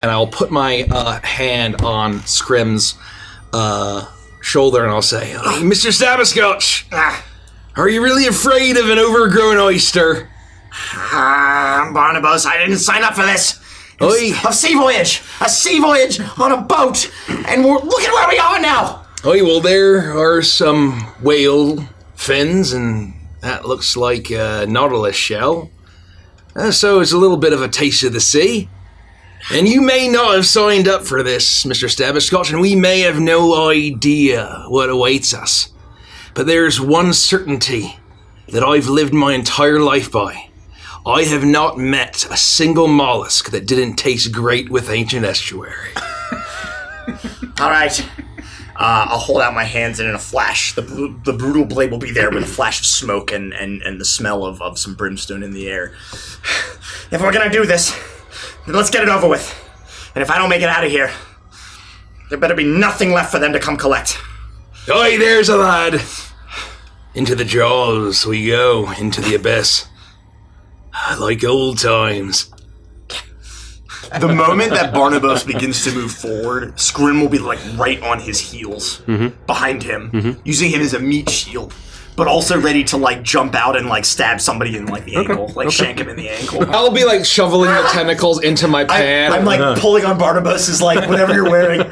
and I'll put my hand on Skrimm's shoulder, and I'll say, "Hey, Mr. Stabberscotch, are you really afraid of an overgrown oyster?" Barnabos, I didn't sign up for this. Oi. A sea voyage on a boat, and look at where we are now. Oh, well, there are some whale fins, and that looks like a nautilus shell. So it's a little bit of a taste of the sea. And you may not have signed up for this, Mr. Stabberscotch, and we may have no idea what awaits us. But there's one certainty that I've lived my entire life by. I have not met a single mollusk that didn't taste great with ancient estuary. All right. I'll hold out my hands, and in a flash, the brutal blade will be there with a flash of smoke and the smell of some brimstone in the air. If we're gonna do this, then let's get it over with. And if I don't make it out of here, there better be nothing left for them to come collect. Aye, there's a lad. Into the jaws we go, into the abyss. Like old times. The moment that Barnabos begins to move forward, Skrimm will be like right on his heels, behind him, using him as a meat shield, but also ready to like jump out and like stab somebody in like the ankle, like shank him in the ankle. I'll be like shoveling the tentacles into my pant. I'm like pulling on Barnabos's like whatever you're wearing.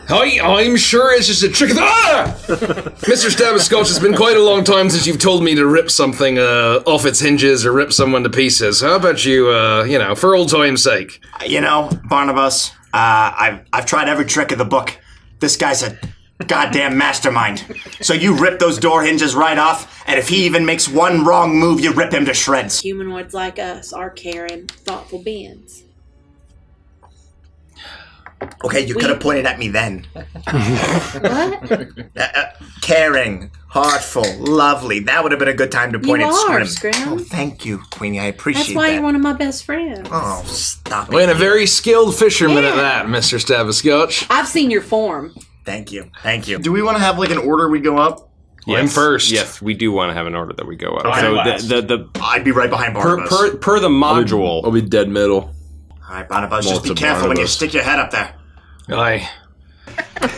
I'm sure it's just a trick of the... Mr. Stabberscotch, it's been quite a long time since you've told me to rip something off its hinges or rip someone to pieces. How about you, for old time's sake? Barnabos, I've tried every trick of the book. This guy's a goddamn mastermind. So you rip those door hinges right off, and if he even makes one wrong move, you rip him to shreds. Humanoids like us are caring, thoughtful beings. Okay, you could have pointed at me then. What? Caring, heartful, lovely. That would have been a good time to point at Skrimm. Skrimm. Oh, thank you, Queenie. I appreciate that. That's why you're one of my best friends. Oh, stop it. And a very skilled fisherman at that, Mr. Stabberscotch. I've seen your form. Thank you. Do we want to have like an order we go up? Yes. I'm first. Yes, we do want to have an order that we go up. So I'd be right behind Barnabos. Per the module. I'll be dead middle. All right, Barnabos, just be careful when you stick your head up there. Aye.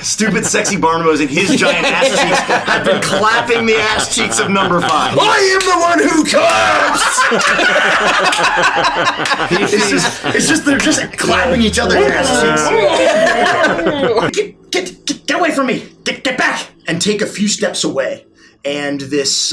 Stupid, sexy Barnabos and his giant ass cheeks have been clapping the ass cheeks of number 5. I am the one who claps! It's just they're just clapping each other's ass cheeks. Get away from me! Get back! And take a few steps away. And this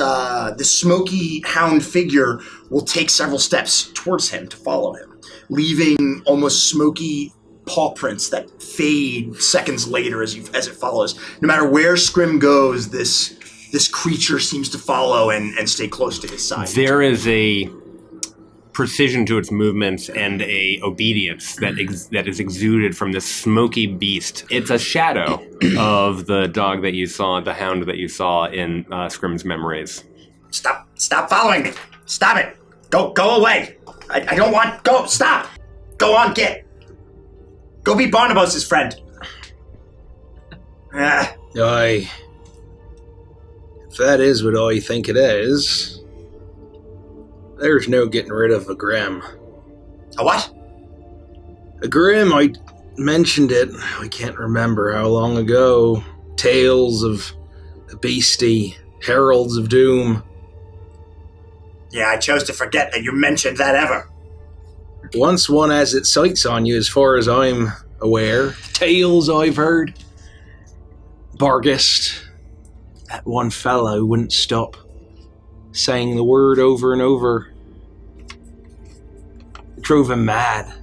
smoky hound figure will take several steps towards him to follow him, leaving almost smoky paw prints that fade seconds later as it follows. No matter where Skrimm goes, this creature seems to follow and stay close to his side. There is a precision to its movements and a obedience that is exuded from this smoky beast. It's a shadow of the dog that you saw, the hound that you saw in Skrimm's memories. Stop following me. Stop it. Go away. I don't want... Go. Stop. Go on, get. Go be Barnabos' friend. Aye. If that is what I think it is, there's no getting rid of a Grimm. A what? A Grimm, I mentioned it, I can't remember how long ago. Tales of the Beastie, Heralds of Doom. Yeah, I chose to forget that you mentioned that ever. Once one has its sights on you, as far as I'm aware. Tales I've heard. Bargist, that one fellow wouldn't stop saying the word over and over. It drove him mad.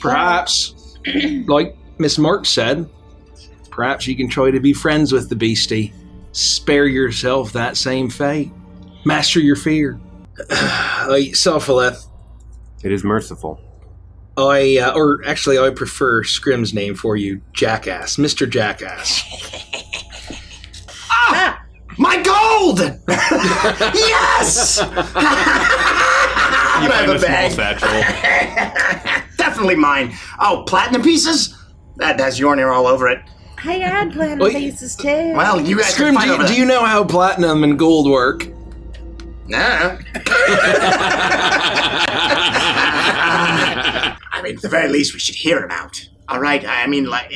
Perhaps, like Miss Mark said, perhaps you can try to be friends with the beastie. Spare yourself that same fate. Master your fear. Sophaleth. It is merciful. I prefer Skrimm's name for you, Jackass. Mr. Jackass. My gold! Yes! You find a small satchel. Definitely mine. Oh, platinum pieces? That has Yornir all over it. Hey, I had platinum pieces too. Well, you guys Skrimm, do you know how platinum and gold work? Nah. I mean, at the very least, we should hear him out. All right? I mean, like,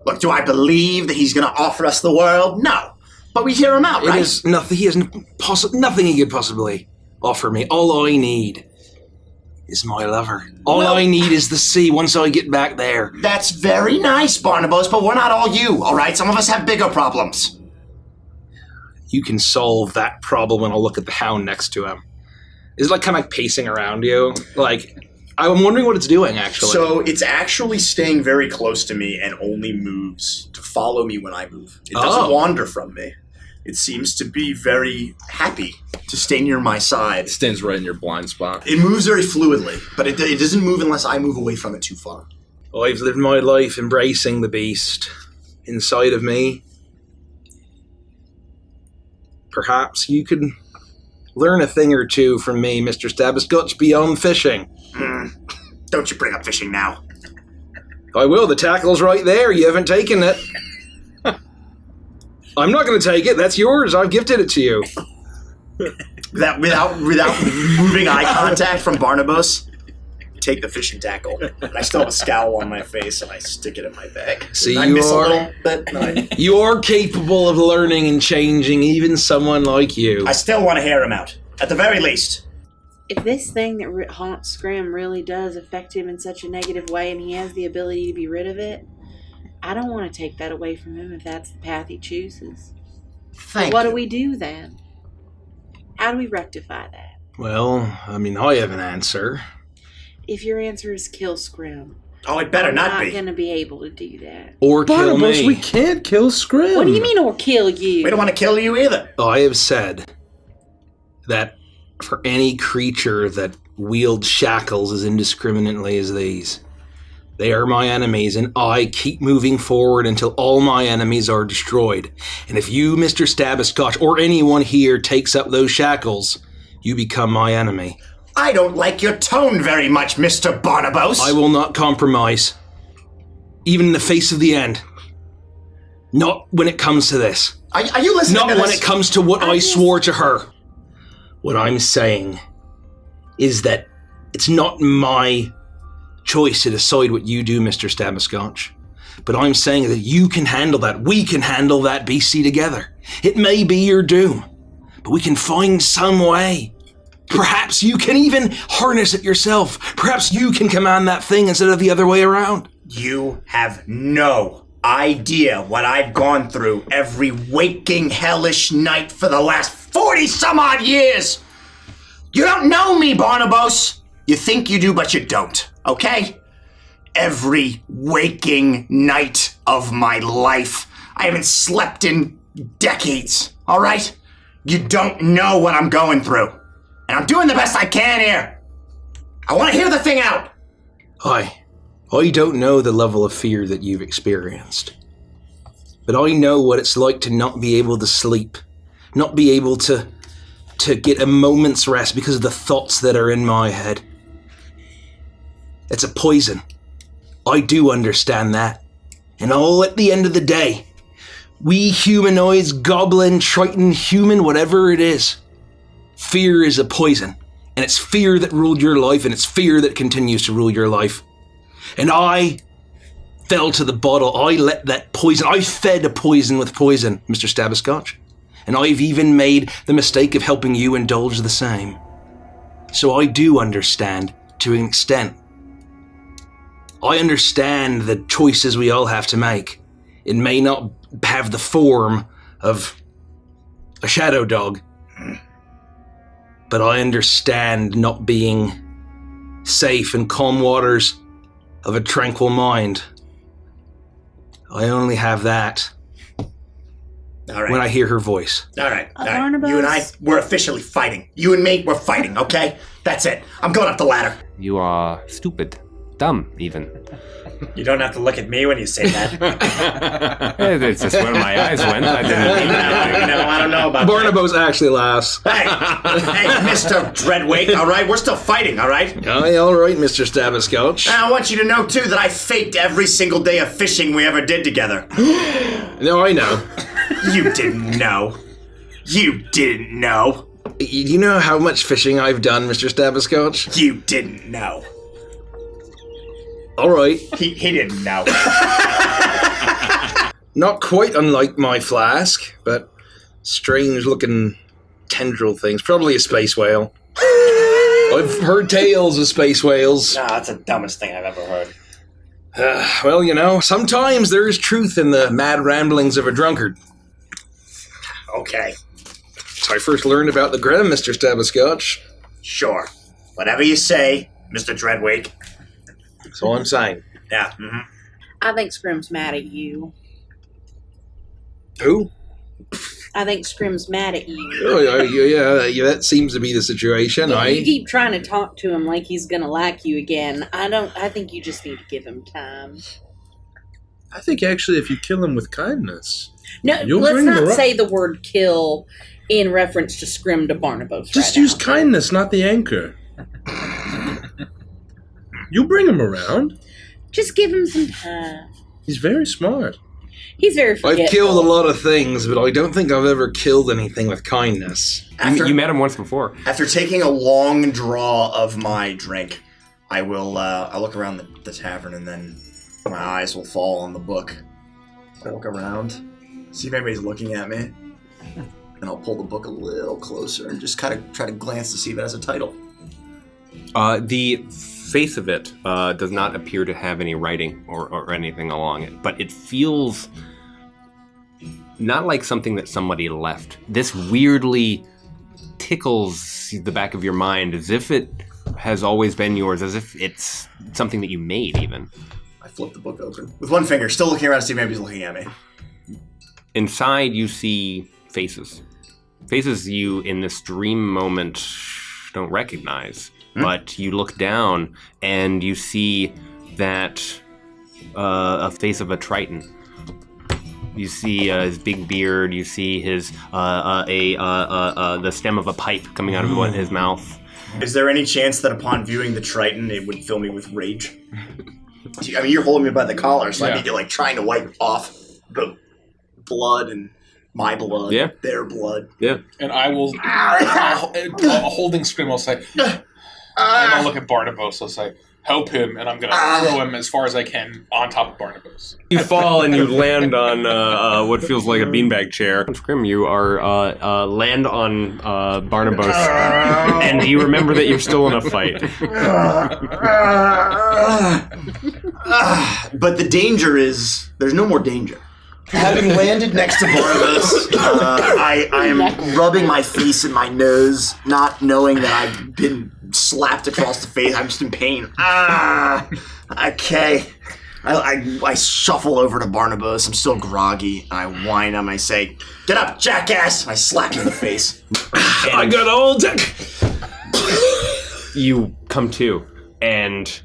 look, do I believe that he's going to offer us the world? No. But we hear him out, right? It is nothing. He has nothing he could possibly offer me. All I need is my lover. All I need is the sea once I get back there. That's very nice, Barnabos, but we're not all you, all right? Some of us have bigger problems. You can solve that problem when I look at the hound next to him. Is it like kind of like pacing around you? Like, I'm wondering what it's doing, actually. So it's actually staying very close to me and only moves to follow me when I move. It doesn't wander from me. It seems to be very happy to stay near my side. It stands right in your blind spot. It moves very fluidly, but it doesn't move unless I move away from it too far. I've lived my life embracing the beast inside of me. Perhaps you could learn a thing or two from me, Mr. Stabiscotch, beyond fishing. Don't you bring up fishing now. I will. The tackle's right there. You haven't taken it. I'm not going to take it. That's yours. I've gifted it to you. Without moving eye contact from Barnabos, take the fishing tackle. And I still have a scowl on my face, and I stick it in my bag. See, I miss a little bit. No, you are capable of learning and changing, even someone like you. I still want to hear him out, at the very least. If this thing that haunts Skrimm really does affect him in such a negative way and he has the ability to be rid of it, I don't want to take that away from him if that's the path he chooses. What do we do then? How do we rectify that? Well, I mean, I have an answer. If your answer is kill Skrimm, Oh, it better not I'm be. not going to be able to do that. Or kill Barnabos, me. we can't kill Skrimm. What do you mean, or kill you? We don't want to kill you either. I have said that for any creature that wields shackles as indiscriminately as these, they are my enemies, and I keep moving forward until all my enemies are destroyed. And if you, Mr. Stabiscotch, or anyone here takes up those shackles, you become my enemy. I don't like your tone very much, Mr. Barnabos. I will not compromise, even in the face of the end. Not when it comes to this. Are you listening Not to this? when it comes to what I swore to her. What I'm saying is that it's not my choice to decide what you do, Mr. Stabiscotch. But I'm saying that you can handle that. We can handle that BC together. It may be your doom, but we can find some way. Perhaps you can even harness it yourself. Perhaps you can command that thing instead of the other way around. You have no idea what I've gone through every waking hellish night for the last 40-some-odd years. You don't know me, Barnabos. You think you do, but you don't, okay? Every waking night of my life. I haven't slept in decades, all right? You don't know what I'm going through. And I'm doing the best I can here. I want to hear the thing out. I don't know the level of fear that you've experienced. But I know what it's like to not be able to sleep. Not be able to get a moment's rest because of the thoughts that are in my head. It's a poison. I do understand that. And all at the end of the day, we humanoids, goblin, triton, human, whatever it is, fear is a poison. And it's fear that ruled your life, and it's fear that continues to rule your life. And I fell to the bottle. I let that poison, I fed a poison with poison, Mr. Stabiscotch. And I've even made the mistake of helping you indulge the same. So I do understand, to an extent. I understand the choices we all have to make. It may not have the form of a shadow dog, but I understand not being safe in calm waters of a tranquil mind. I only have that All right. when I hear her voice. All right. Barnabos? You and I, we're officially fighting. You and me, we're fighting, okay? That's it. I'm going up the ladder. You are stupid. Dumb, even. You don't have to look at me when you say that. It's just where my eyes went. I didn't mean that. I don't know about Barnabos actually laughs. that. Hey, Mr. Dreadweight, all right? We're still fighting, all right? Aye, all right, Mr. Stabiscotch. I want you to know, too, that I faked every single day of fishing we ever did together. No, I know. You didn't know. You didn't know. You know how much fishing I've done, Mr. Stabberscotch? You didn't know. All right. He didn't know. Not quite unlike my flask, but strange-looking tendril things. Probably a space whale. I've heard tales of space whales. Nah, that's the dumbest thing I've ever heard. Well, you know, sometimes there is truth in the mad ramblings of a drunkard. Okay, So I first learned about the Grimm, Mr. Stabberscotch. sure. Whatever you say, Mr. Dreadwake. That's all I'm saying. Yeah, I think Skrimm's mad at you. Who? I think Skrimm's mad at you. Oh, yeah, that seems to be the situation. You keep trying to talk to him like he's gonna like you again. I think you just need to give him time. I think actually if you kill him with kindness. No, You'll let's bring him not around. say the word kill in reference to Skrimm to Barnabos. Just right use now. kindness, not the anchor. You bring him around. Just give him some time. He's very smart. He's very forgetful. I've killed a lot of things, but I don't think I've ever killed anything with kindness. You met him once before. After taking a long draw of my drink, I will I'll look around the tavern and then my eyes will fall on the book. I'll look around, see if anybody's looking at me, and I'll pull the book a little closer and just kind of try to glance to see if it has a title. The face of it does not appear to have any writing or anything along it, but it feels not like something that somebody left. This weirdly tickles the back of your mind as if it has always been yours, as if it's something that you made even. I flip the book open with one finger, still looking around to see if anybody's looking at me. Inside you see faces. Faces you in this dream moment don't recognize. But you look down and you see that a face of a Triton. You see his big beard. You see his the stem of a pipe coming out of his mouth. Is there any chance that upon viewing the Triton, it would fill me with rage? I mean, you're holding me by the collar, so I'd be like trying to wipe off the blood and my blood, their blood. Yeah. And I will, holding Skrimm, I'll say, and I'll look at Barnabos, I'll say, help him, and I'm going to throw him as far as I can on top of Barnabos. You fall and you land on what feels like a beanbag chair. Skrimm, you are land on Barnabos, and you remember that you're still in a fight. But the danger is, there's no more danger. Having landed next to Barnabas, I am rubbing my face and my nose, not knowing that I've been slapped across the face. I'm just in pain. Okay. I shuffle over to Barnabas. I'm still groggy. I whine him. I say, "Get up, jackass!" I slap him in the face. I got old. You come to, and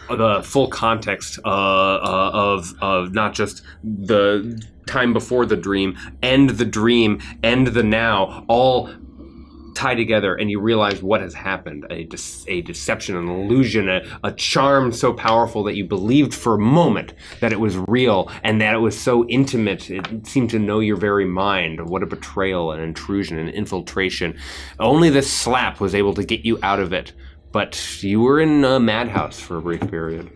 the full context of not just the time before the dream and the now all tie together, and you realize what has happened. A deception, an illusion, a charm so powerful that you believed for a moment that it was real and that it was so intimate it seemed to know your very mind. What a betrayal, an intrusion, an infiltration. Only this slap was able to get you out of it. But you were in a madhouse for a brief period.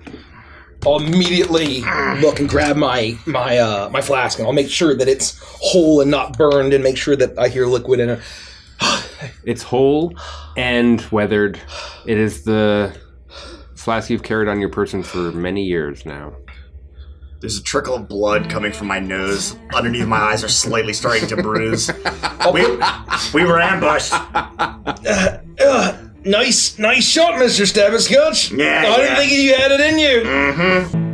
I'll immediately look and grab my flask, and I'll make sure that it's whole and not burned, and make sure that I hear liquid in it. It's whole and weathered. It is the flask you've carried on your person for many years now. There's a trickle of blood coming from my nose. Underneath my eyes are slightly starting to bruise. We were ambushed. Nice shot, Mr. Stabberscotch. Yeah, I didn't think you had it in you.